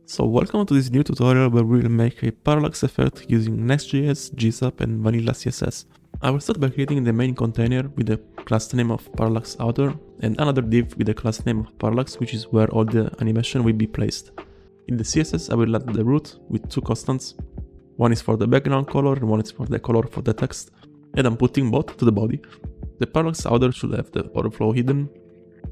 So welcome to this new tutorial where we will make a parallax effect using Next.js, Gsap and vanilla CSS. I will start by creating the main container with the class name of parallax outer and another div with the class name of parallax, which is where all the animation will be placed. In the CSS I will add the root with two constants. One is for the background color and one is for the color for the text, and I'm putting both to the body. The parallax outer should have the overflow hidden,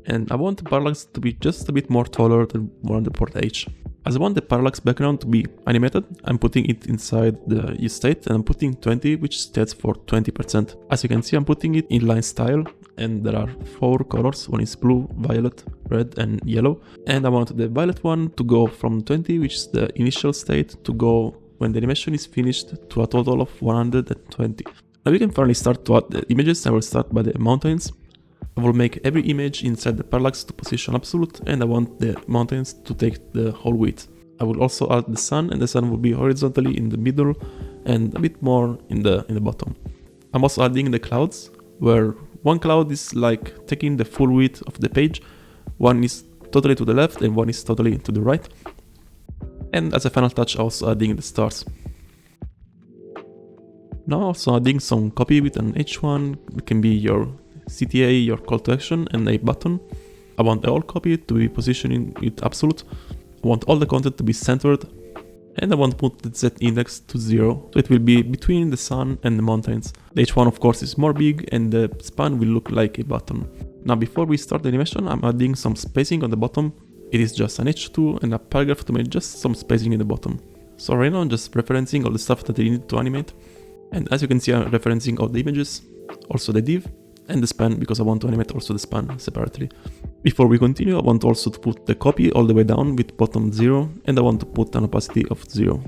and I want the parallax to be just a bit more taller than 100%. As I want the parallax background to be animated, I'm putting it inside the use state and I'm putting 20, which stands for 20%. As you can see, I'm putting it in line style and there are 4 colors. One is blue, violet, red and yellow. And I want the violet one to go from 20, which is the initial state, to go when the animation is finished to a total of 120. Now we can finally start to add the images. I will start by the mountains. I will make every image inside the parallax to position absolute, and I want the mountains to take the whole width. I will also add the sun, and the sun will be horizontally in the middle and a bit more in the bottom. I'm also adding the clouds, where one cloud is like taking the full width of the page, one is totally to the left and one is totally to the right. And as a final touch, also adding the stars. Now also adding some copy with an H1, it can be your CTA, your call to action, and a button. I want the all copy to be positioning with absolute. I want all the content to be centered, and I want to put the Z index to 0, so it will be between the sun and the mountains. The H1 of course is more big, and the span will look like a button. Now before we start the animation, I'm adding some spacing on the bottom. It is just an H2 and a paragraph to make just some spacing in the bottom. So right now I'm just referencing all the stuff that I need to animate. And as you can see, I'm referencing all the images, also the div, and the span, because I want to animate also the span separately. Before we continue, I want also to put the copy all the way down with bottom 0, and I want to put an opacity of 0.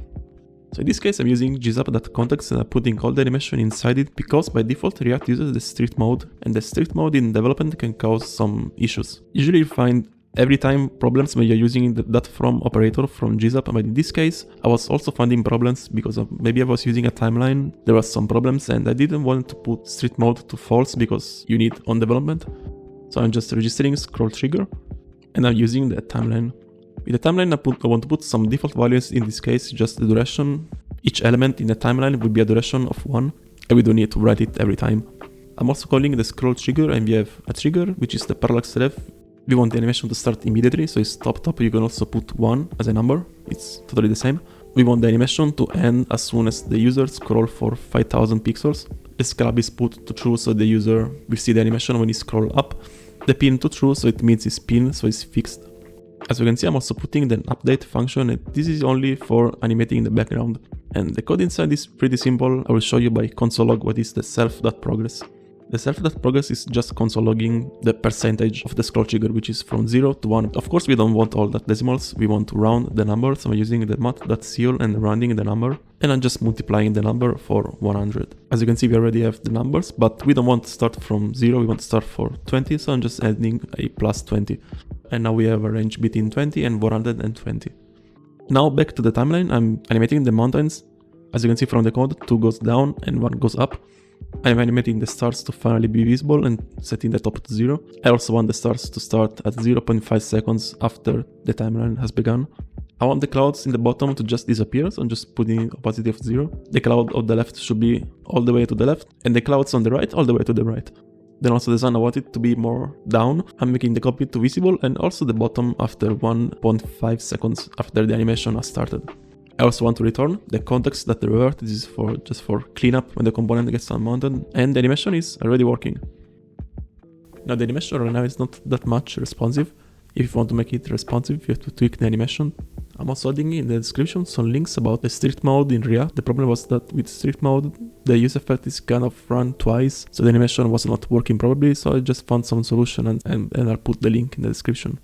So in this case, I'm using gsap.context and I'm putting all the animation inside it, because by default React uses the strict mode, and the strict mode in development can cause some issues. Usually you find every time problems when you're using that from operator from gsap, but in this case I was also finding problems because maybe I was using a timeline, there was some problems and I didn't want to put strict mode to false because you need on development. So I'm just registering ScrollTrigger and I'm using the timeline. With the timeline I want to put some default values, in this case just the duration. Each element in the timeline will be a duration of 1 and we don't need to write it every time. I'm also calling the ScrollTrigger and we have a trigger which is the parallax ref. We want the animation to start immediately, so it's top. You can also put 1 as a number, it's totally the same. We want the animation to end as soon as the user scrolls for 5000 pixels. The scrub is put to true, so the user will see the animation when he scrolls up. The pin to true, so it means it's pinned, so it's fixed. As you can see, I'm also putting the update function, and this is only for animating the background. And the code inside is pretty simple. I will show you by console log what is the self.progress. The self.progress is just console logging the percentage of the scroll trigger, which is from 0 to 1. Of course, we don't want all that decimals, we want to round the number, so I'm using the mat.ceol and rounding the number, and I'm just multiplying the number for 100. As you can see, we already have the numbers, but we don't want to start from 0, we want to start for 20, so I'm just adding a plus 20. And now we have a range between 20 and 120. Now back to the timeline, I'm animating the mountains. As you can see from the code, 2 goes down and 1 goes up. I'm animating the stars to finally be visible and setting the top to 0. I also want the stars to start at 0.5 seconds after the timeline has begun. I want the clouds in the bottom to just disappear, so I'm just putting opacity of 0. The cloud on the left should be all the way to the left, and the clouds on the right all the way to the right. Then also the sun, I want it to be more down. I'm making the copy to visible and also the bottom after 1.5 seconds after the animation has started. I also want to return the context that the revert. This is just for cleanup when the component gets unmounted, and the animation is already working. Now the animation right now is not that much responsive. If you want to make it responsive, you have to tweak the animation. I'm also adding in the description some links about the strict mode in React. The problem was that with strict mode, the use effect is kind of run twice, so the animation was not working properly, so I just found some solution and I'll put the link in the description.